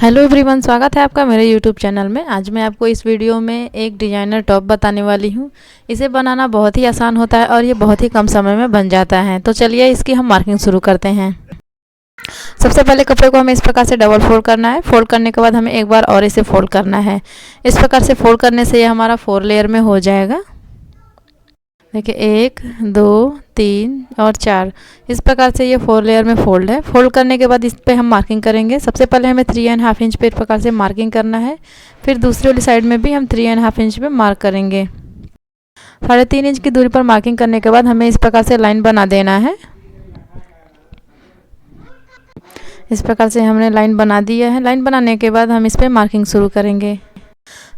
Hello everyone, स्वागत है आपका मेरे यूट्यूब चैनल में। आज मैं आपको इस वीडियो में एक डिजाइनर टॉप बताने वाली हूँ। इसे बनाना बहुत ही आसान होता है और ये बहुत ही कम समय में बन जाता है। तो चलिए इसकी हम मार्किंग शुरू करते हैं। सबसे पहले कपड़े को हमें इस प्रकार से डबल फोल्ड करना है। फोल्ड करने के बाद हमें एक बार और इसे फोल्ड करना है। इस प्रकार से फोल्ड करने से ये हमारा 4 लेयर में हो जाएगा। देखिए 1 2 3 और 4, इस प्रकार से ये 4 लेयर में फोल्ड है। फोल्ड करने के बाद इस पे हम मार्किंग करेंगे। सबसे पहले हमें 3.5 इंच पे इस प्रकार से मार्किंग करना है। फिर दूसरी वाली साइड में भी हम 3.5 इंच पे मार्क करेंगे। 3.5 इंच की दूरी पर मार्किंग करने के बाद हमें इस प्रकार से लाइन बना देना है। इस प्रकार से हमने लाइन बना दिया है। लाइन बनाने के बाद हम इस पर मार्किंग शुरू करेंगे।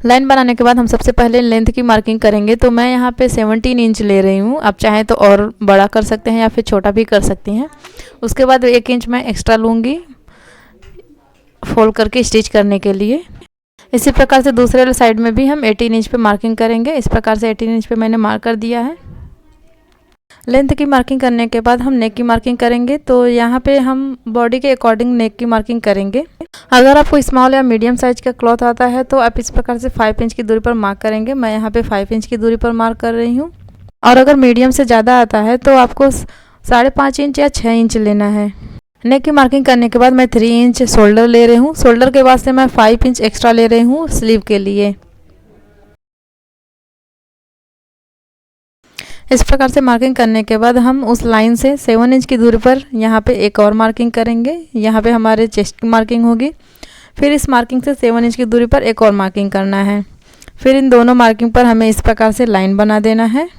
लाइन बनाने के बाद हम सबसे पहले लेंथ की मार्किंग करेंगे। तो मैं यहाँ पे 17 इंच ले रही हूँ। आप चाहें तो और बड़ा कर सकते हैं या फिर छोटा भी कर सकती हैं। उसके बाद 1 इंच मैं एक्स्ट्रा लूँगी फोल्ड करके स्टिच करने के लिए। इसी प्रकार से दूसरे वाले साइड में भी हम 18 इंच पे मार्किंग करेंगे। इस प्रकार से 18 इंच पे मैंने मार्क कर दिया है। लेंथ की मार्किंग करने के बाद हम नेक की मार्किंग करेंगे। तो यहाँ पे हम बॉडी के अकॉर्डिंग नेक की मार्किंग करेंगे। अगर आपको स्मॉल या मीडियम साइज का क्लॉथ आता है तो आप इस प्रकार से 5 इंच की दूरी पर मार्क करेंगे। मैं यहाँ पे 5 इंच की दूरी पर मार्क कर रही हूँ। और अगर मीडियम से ज़्यादा आता है तो आपको 5.5 इंच या 6 इंच लेना है। नेक की मार्किंग करने के बाद मैं 3 इंच शोल्डर ले रही हूँ। शोल्डर के बाद से मैं 5 इंच एक्स्ट्रा ले रही हूँ स्लीव के लिए। इस प्रकार से मार्किंग करने के बाद हम उस लाइन से 7 इंच की दूरी पर यहाँ पे एक और मार्किंग करेंगे। यहाँ पे हमारे चेस्ट की मार्किंग होगी। फिर इस मार्किंग से 7 इंच की दूरी पर एक और मार्किंग करना है। फिर इन दोनों मार्किंग पर हमें इस प्रकार से लाइन बना देना है।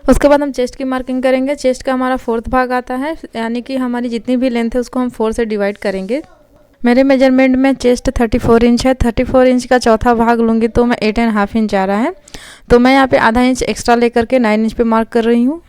उसके बाद हम चेस्ट की मार्किंग करेंगे। चेस्ट का हमारा 4th भाग आता है, यानी कि हमारी जितनी भी लेंथ है उसको हम 4 से डिवाइड करेंगे। मेरे मेजरमेंट में चेस्ट 34 इंच है। 34 इंच का चौथा भाग लूँगी तो मैं 8.5 इंच आ रहा है। तो मैं यहाँ पे आधा इंच एक्स्ट्रा लेकर के 9 इंच पे मार्क कर रही हूँ।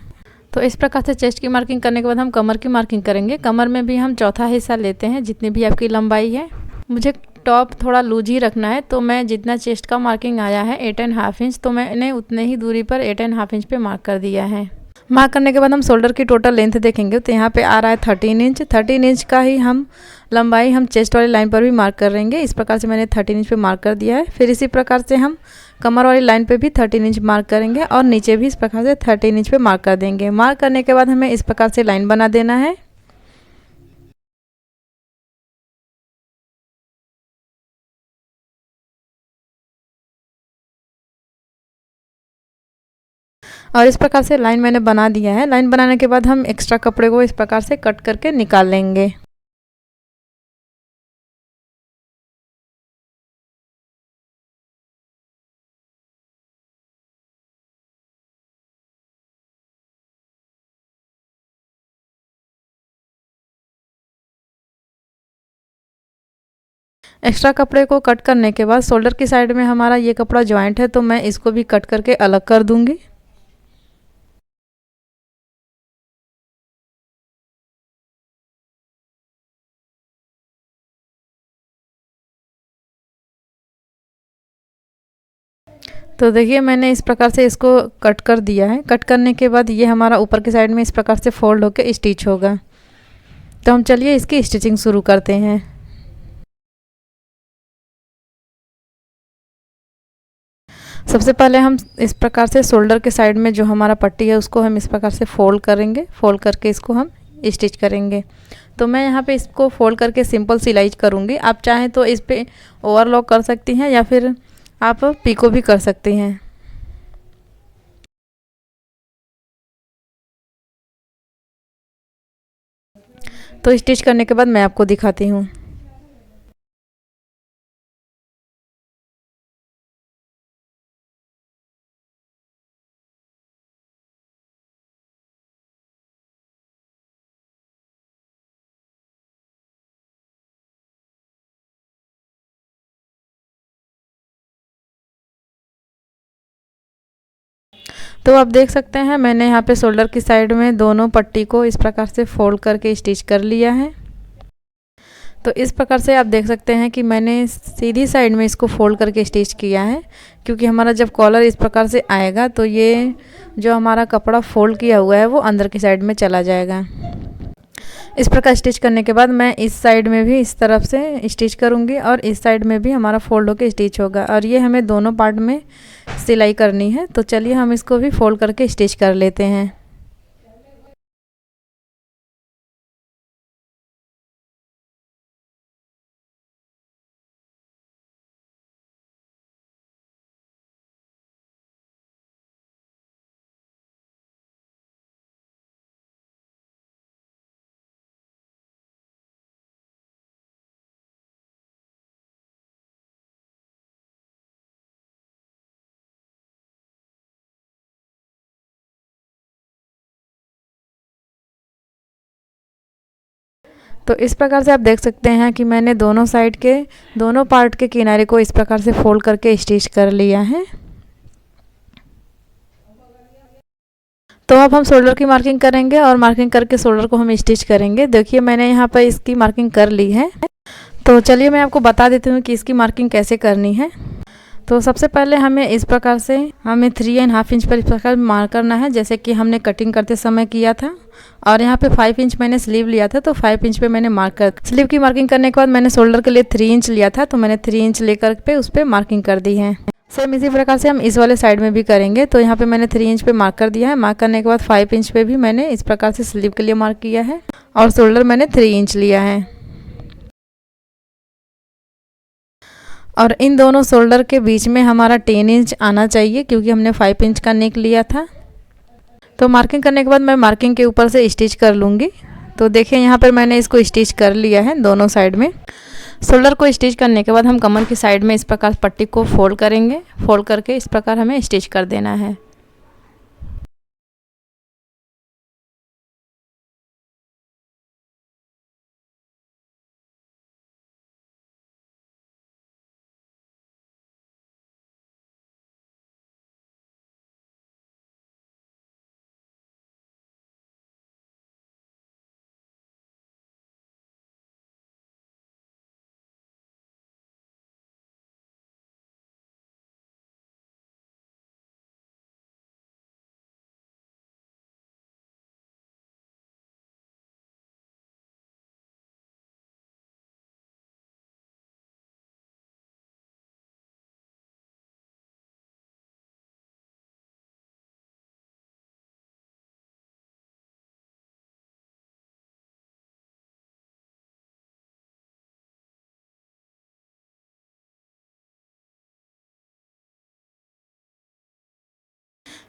तो इस प्रकार से चेस्ट की मार्किंग करने के बाद हम कमर की मार्किंग करेंगे। कमर में भी हम चौथा हिस्सा लेते हैं जितनी भी आपकी लंबाई है। मुझे टॉप थोड़ा लूज ही रखना है, तो मैं जितना चेस्ट का मार्किंग आया है 8.5 इंच, तो मैंने उतने ही दूरी पर 8.5 इंच पे मार्क कर दिया है। मार्क करने के बाद हम शोल्डर की टोटल लेंथ देखेंगे तो यहाँ पे आ रहा है 13 इंच। 13 इंच का ही हम लंबाई हम चेस्ट वाली लाइन पर भी मार्क करेंगे। इस प्रकार से मैंने 13 इंच पे मार्क कर दिया है। फिर इसी प्रकार से हम कमर वाली लाइन पे भी 13 इंच मार्क करेंगे और नीचे भी इस प्रकार से 13 इंच पे मार्क कर देंगे। मार्क करने के बाद हमें इस प्रकार से लाइन बना देना है। और इस प्रकार से लाइन मैंने बना दिया है। लाइन बनाने के बाद हम एक्स्ट्रा कपड़े को इस प्रकार से कट करके निकाल लेंगे। एक्स्ट्रा कपड़े को कट करने के बाद शोल्डर की साइड में हमारा ये कपड़ा ज्वाइंट है, तो मैं इसको भी कट करके अलग कर दूंगी। तो देखिए मैंने इस प्रकार से इसको कट कर दिया है। कट करने के बाद ये हमारा ऊपर की साइड में इस प्रकार से फोल्ड होकर स्टिच होगा। तो हम चलिए इसकी स्टिचिंग शुरू करते हैं। सबसे पहले हम इस प्रकार से शोल्डर के साइड में जो हमारा पट्टी है उसको हम इस प्रकार से फोल्ड करेंगे। फोल्ड करके इसको हम स्टिच करेंगे। तो मैं यहाँ पे इसको फोल्ड करके सिंपल सिलाई करूँगी। आप चाहें तो इस पे ओवरलॉक कर सकती हैं या फिर आप पिको भी कर सकती हैं। तो स्टिच करने के बाद मैं आपको दिखाती हूँ। तो आप देख सकते हैं मैंने यहाँ पे शोल्डर की साइड में दोनों पट्टी को इस प्रकार से फोल्ड करके स्टिच कर लिया है। तो इस प्रकार से आप देख सकते हैं कि मैंने सीधी साइड में इसको फोल्ड करके स्टिच किया है, क्योंकि हमारा जब कॉलर इस प्रकार से आएगा तो ये जो हमारा कपड़ा फोल्ड किया हुआ है वो अंदर की साइड में चला जाएगा। इस प्रकार स्टिच करने के बाद मैं इस साइड में भी इस तरफ से स्टिच करूँगी और इस साइड में भी हमारा फोल्ड होकर स्टिच होगा, और ये हमें दोनों पार्ट में सिलाई करनी है। तो चलिए हम इसको भी फोल्ड करके स्टिच कर लेते हैं। तो इस प्रकार से आप देख सकते हैं कि मैंने दोनों साइड के दोनों पार्ट के किनारे को इस प्रकार से फोल्ड करके स्टिच कर लिया है। तो अब हम शोल्डर की मार्किंग करेंगे और मार्किंग करके शोल्डर को हम स्टिच करेंगे। देखिए मैंने यहाँ पर इसकी मार्किंग कर ली है। तो चलिए मैं आपको बता देती हूँ कि इसकी मार्किंग कैसे करनी है। तो सबसे पहले हमें इस प्रकार से 3.5 इंच पर इस प्रकार मार्क करना है, जैसे कि हमने कटिंग करते समय किया था। और यहाँ पे 5 इंच मैंने स्लीव लिया था, तो 5 इंच पे मैंने मार्क कर स्लीव की मार्किंग करने के बाद मैंने शोल्डर के लिए 3 इंच लिया था, तो मैंने 3 इंच लेकर पे उस पर मार्किंग कर दी है। सेम इसी प्रकार से हम इस वाले साइड में भी करेंगे। तो यहाँ पे मैंने 3 इंच पे मार्क कर दिया है। मार्क करने के बाद 5 इंच पे भी मैंने इस प्रकार से स्लीव के लिए मार्क किया है और शोल्डर मैंने 3 इंच लिया है। और इन दोनों शोल्डर के बीच में हमारा 10 इंच आना चाहिए, क्योंकि हमने 5 इंच का नेक लिया था। तो मार्किंग करने के बाद मैं मार्किंग के ऊपर से स्टिच कर लूँगी। तो देखिए यहाँ पर मैंने इसको स्टिच कर लिया है दोनों साइड में। शोल्डर को स्टिच करने के बाद हम कमर की साइड में इस प्रकार पट्टी को फोल्ड करेंगे। फोल्ड करके इस प्रकार हमें स्टिच कर देना है।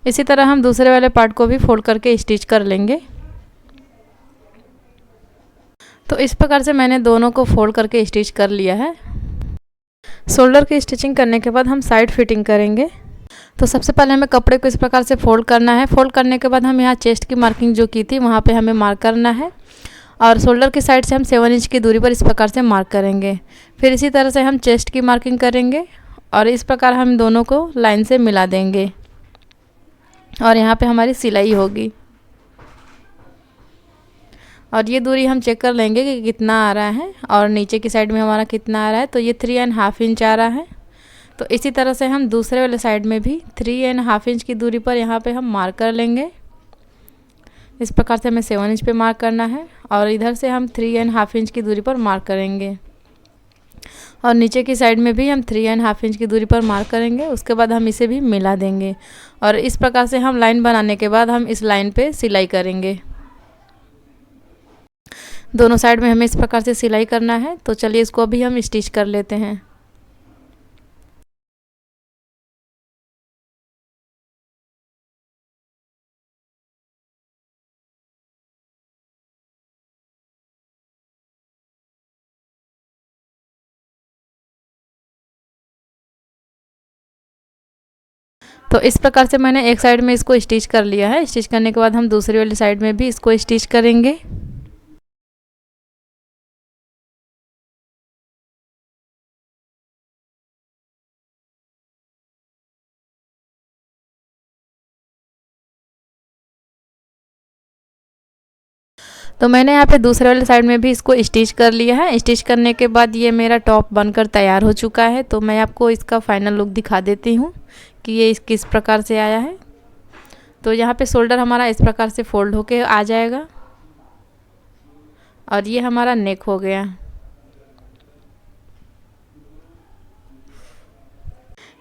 इसी तरह हम दूसरे वाले पार्ट को भी फोल्ड करके स्टिच कर लेंगे। तो इस प्रकार से मैंने दोनों को फोल्ड करके स्टिच कर लिया है। शोल्डर की स्टिचिंग करने के बाद हम साइड फिटिंग करेंगे। तो सबसे पहले हमें कपड़े को इस प्रकार से फोल्ड करना है। फोल्ड करने के बाद हम यहाँ चेस्ट की मार्किंग जो की थी वहाँ पे हमें मार्क करना है, और शोल्डर की साइड से हम 7 इंच की दूरी पर इस प्रकार से मार्क करेंगे। फिर इसी तरह से हम चेस्ट की मार्किंग करेंगे और इस प्रकार हम दोनों को लाइन से मिला देंगे और यहाँ पे हमारी सिलाई होगी। और ये दूरी हम चेक कर लेंगे कि कितना आ रहा है और नीचे की साइड में हमारा कितना आ रहा है। तो ये 3.5 इंच आ रहा है। तो इसी तरह से हम दूसरे वाले साइड में भी 3.5 इंच की दूरी पर यहाँ पे हम मार्क कर लेंगे। इस प्रकार से हमें 7 इंच पे मार्क करना है और इधर से हम 3.5 इंच की दूरी पर मार्क करेंगे और नीचे की साइड में भी हम 3.5 इंच की दूरी पर मार्क करेंगे। उसके बाद हम इसे भी मिला देंगे और इस प्रकार से हम लाइन बनाने के बाद हम इस लाइन पे सिलाई करेंगे। दोनों साइड में हमें इस प्रकार से सिलाई करना है। तो चलिए इसको अभी हम स्टिच कर लेते हैं। तो इस प्रकार से मैंने एक साइड में इसको स्टिच कर लिया है। स्टिच करने के बाद हम दूसरी वाली साइड में भी इसको स्टिच करेंगे। तो मैंने यहाँ पे दूसरे वाले साइड में भी इसको स्टिच कर लिया है। स्टिच करने के बाद ये मेरा टॉप बनकर तैयार हो चुका है। तो मैं आपको इसका फाइनल लुक दिखा देती हूँ कि ये किस प्रकार से आया है। तो यहाँ पे शोल्डर हमारा इस प्रकार से फोल्ड होके आ जाएगा और ये हमारा नेक हो गया।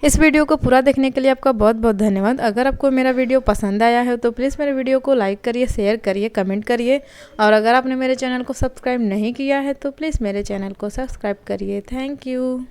इस वीडियो को पूरा देखने के लिए आपका बहुत बहुत धन्यवाद। अगर आपको मेरा वीडियो पसंद आया है तो प्लीज़ मेरे वीडियो को लाइक करिए, शेयर करिए, कमेंट करिए। और अगर आपने मेरे चैनल को सब्सक्राइब नहीं किया है तो प्लीज़ मेरे चैनल को सब्सक्राइब करिए। Thank you.